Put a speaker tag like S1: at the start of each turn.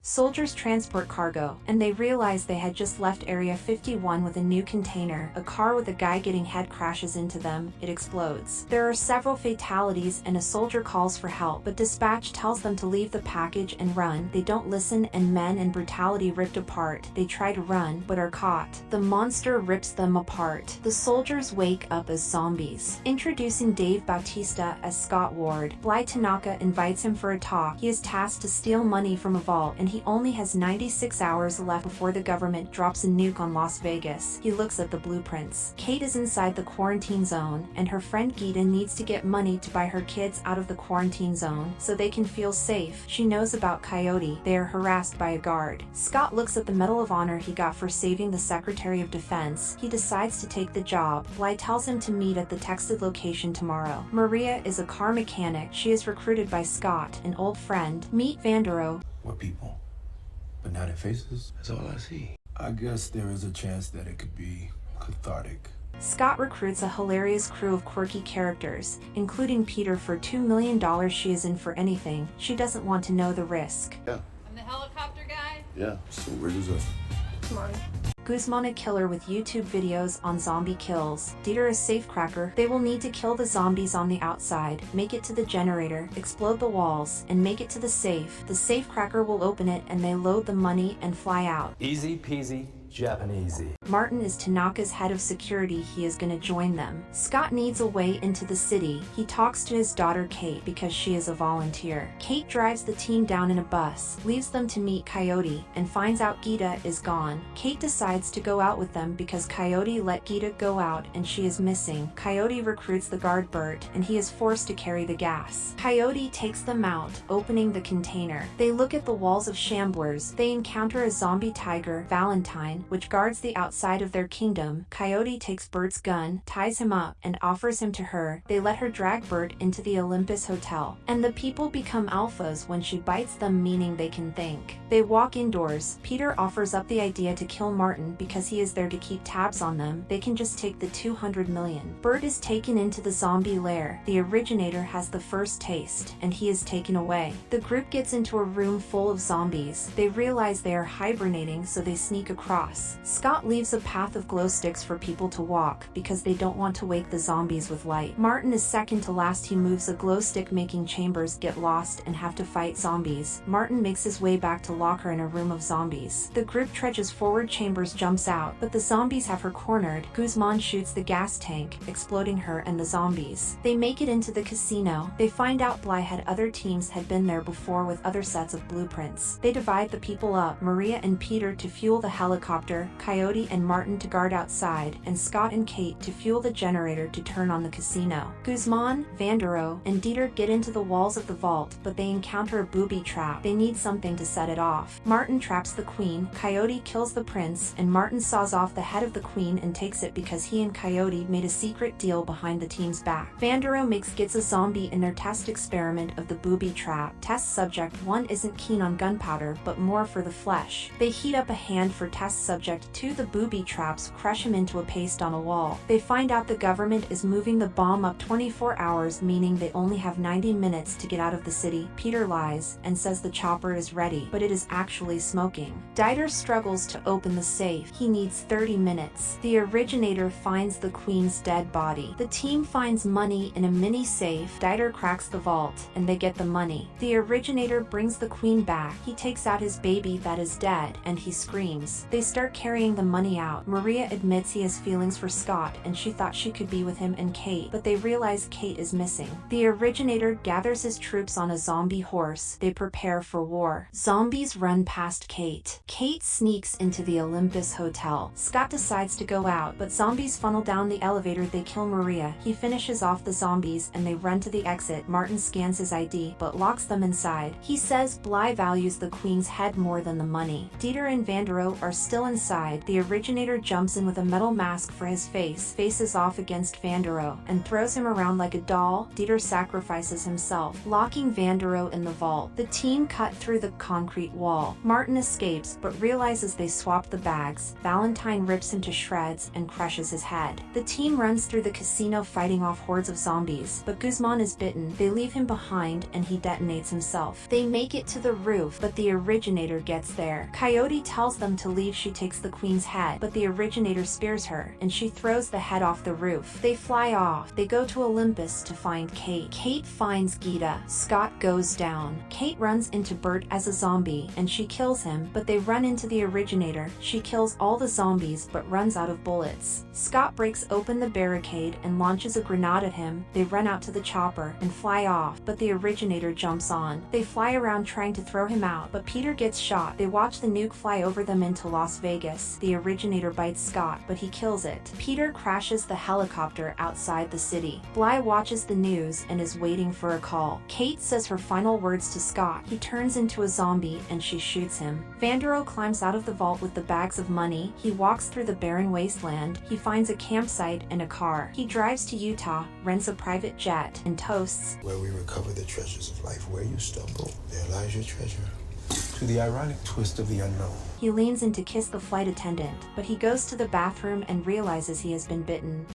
S1: Soldiers transport cargo, and they realize they had just left Area 51 with a new container. A car with a guy getting head crashes into them, it explodes. There are several fatalities and a soldier calls for help, but dispatch tells them to leave the package and run. They don't listen and men and brutality ripped apart. They try to run, but are caught. The monster rips them apart. The soldiers wake up as zombies. Introducing Dave Bautista as Scott Ward. Bly Tanaka invites him for a talk. He is tasked to steal money from a vault, and he only has 96 hours left before the government drops a nuke on Las Vegas. He looks at the blueprints. Kate is inside the quarantine zone, and her friend Geeta needs to get money to buy her kids out of the quarantine zone so they can feel safe. She knows about Coyote. They are harassed by a guard. Scott looks at the Medal of Honor he got for saving the Secretary of Defense. He decides to take the job. Bly tells him to meet at the texted location tomorrow. Maria is a car mechanic. She is recruited by Scott, an old friend. Meet Vandero.
S2: We're people, but not in faces. That's all I see. I guess there is a chance that it could be cathartic.
S1: Scott recruits a hilarious crew of quirky characters, including Peter for $2 million. She is in for anything. She doesn't want to know the risk.
S2: Yeah.
S3: I'm the helicopter guy?
S2: Yeah. So where does it?
S3: Come on.
S1: Guzman a killer with YouTube videos on zombie kills. Dieter a safecracker. They will need to kill the zombies on the outside, make it to the generator, explode the walls, and make it to the safe. The safecracker will open it and they load the money and fly out.
S4: Easy peasy, Japanesey.
S1: Martin is Tanaka's head of security. He is gonna join them. Scott needs a way into the city. He talks to his daughter Kate because she is a volunteer. Kate drives the team down in a bus, leaves them to meet Coyote, and finds out Geeta is gone. Kate decides to go out with them because Coyote let Geeta go out and she is missing. Coyote recruits the guard Bert, and he is forced to carry the gas. Coyote takes them out, opening the container. They look at the walls of Shamblers. They encounter a zombie tiger, Valentine, which guards the outside of their kingdom. Coyote takes Bert's gun, ties him up, and offers him to her. They let her drag Bert into the Olympus Hotel, and the people become alphas when she bites them, meaning they can think. They walk indoors. Peter offers up the idea to kill Martin because he is there to keep tabs on them. They can just take the 200 million. Bert is taken into the zombie lair. The originator has the first taste, and he is taken away. The group gets into a room full of zombies. They realize they are hibernating, so they sneak across. Scott leaves a path of glow sticks for people to walk because they don't want to wake the zombies with light. Martin is second to last. He moves a glow stick, making Chambers get lost and have to fight zombies. Martin makes his way back to lock her in a room of zombies. The group trudges forward. Chambers jumps out, but the zombies have her cornered. Guzman shoots the gas tank, exploding her and the zombies. They make it into the casino. They find out Bly had other teams had been there before with other sets of blueprints. They divide the people up. Maria and Peter to fuel the helicopter, Coyote and Martin to guard outside, and Scott and Kate to fuel the generator to turn on the casino. Guzman, Vandero, and Dieter get into the walls of the vault, but they encounter a booby trap. They need something to set it off. Martin traps the queen, Coyote kills the prince, and Martin saws off the head of the queen and takes it because he and Coyote made a secret deal behind the team's back. Vandero gets a zombie in their test experiment of the booby trap. Test subject 1 isn't keen on gunpowder, but more for the flesh. They heat up a hand for test subject 2. The booby traps crush him into a paste on a wall. They find out the government is moving the bomb up 24 hours, meaning they only have 90 minutes to get out of the city. Peter lies and says the chopper is ready, but it is actually smoking. Dieter struggles to open the safe. He needs 30 minutes. The originator finds the queen's dead body. The team finds money in a mini safe. Dieter cracks the vault, and they get the money. The originator brings the queen back. He takes out his baby that is dead, and he screams. They start carrying the money out. Maria admits he has feelings for Scott, and she thought she could be with him and Kate, but they realize Kate is missing. The originator gathers his troops on a zombie horse. They prepare for war. Zombies run past Kate. Kate sneaks into the Olympus Hotel. Scott decides to go out, but zombies funnel down the elevator. They kill Maria. He finishes off the zombies and they run to the exit. Martin scans his ID, but locks them inside. He says Bly values the queen's head more than the money. Dieter and Vandero are still inside, the originator jumps in with a metal mask for his face, faces off against Vandero, and throws him around like a doll. Dieter sacrifices himself, locking Vandero in the vault. The team cut through the concrete wall. Martin escapes, but realizes they swapped the bags. Valentine rips him to shreds and crushes his head. The team runs through the casino fighting off hordes of zombies, but Guzman is bitten. They leave him behind and he detonates himself. They make it to the roof, but the originator gets there. Coyote tells them to leave. She takes the queen's head, but the originator spears her, and she throws the head off the roof. They fly off. They go to Olympus to find Kate. Kate finds Gita. Scott goes down. Kate runs into Bert as a zombie, and she kills him, but they run into the originator. She kills all the zombies, but runs out of bullets. Scott breaks open the barricade and launches a grenade at him. They run out to the chopper and fly off, but the originator jumps on. They fly around trying to throw him out, but Peter gets shot. They watch the nuke fly over them into Las Vegas. The originator bites Scott, but he kills it. Peter crashes the helicopter outside the city. Bly watches the news and is waiting for a call. Kate says her final words to Scott. He turns into a zombie and she shoots him. Vandero climbs out of the vault with the bags of money. He walks through the barren wasteland. He finds a campsite and a car. He drives to Utah, rents a private jet, and toasts.
S5: Where we recover the treasures of life, where you stumble, there lies your treasure.
S2: To the ironic twist of the unknown.
S1: He leans in to kiss the flight attendant, but he goes to the bathroom and realizes he has been bitten.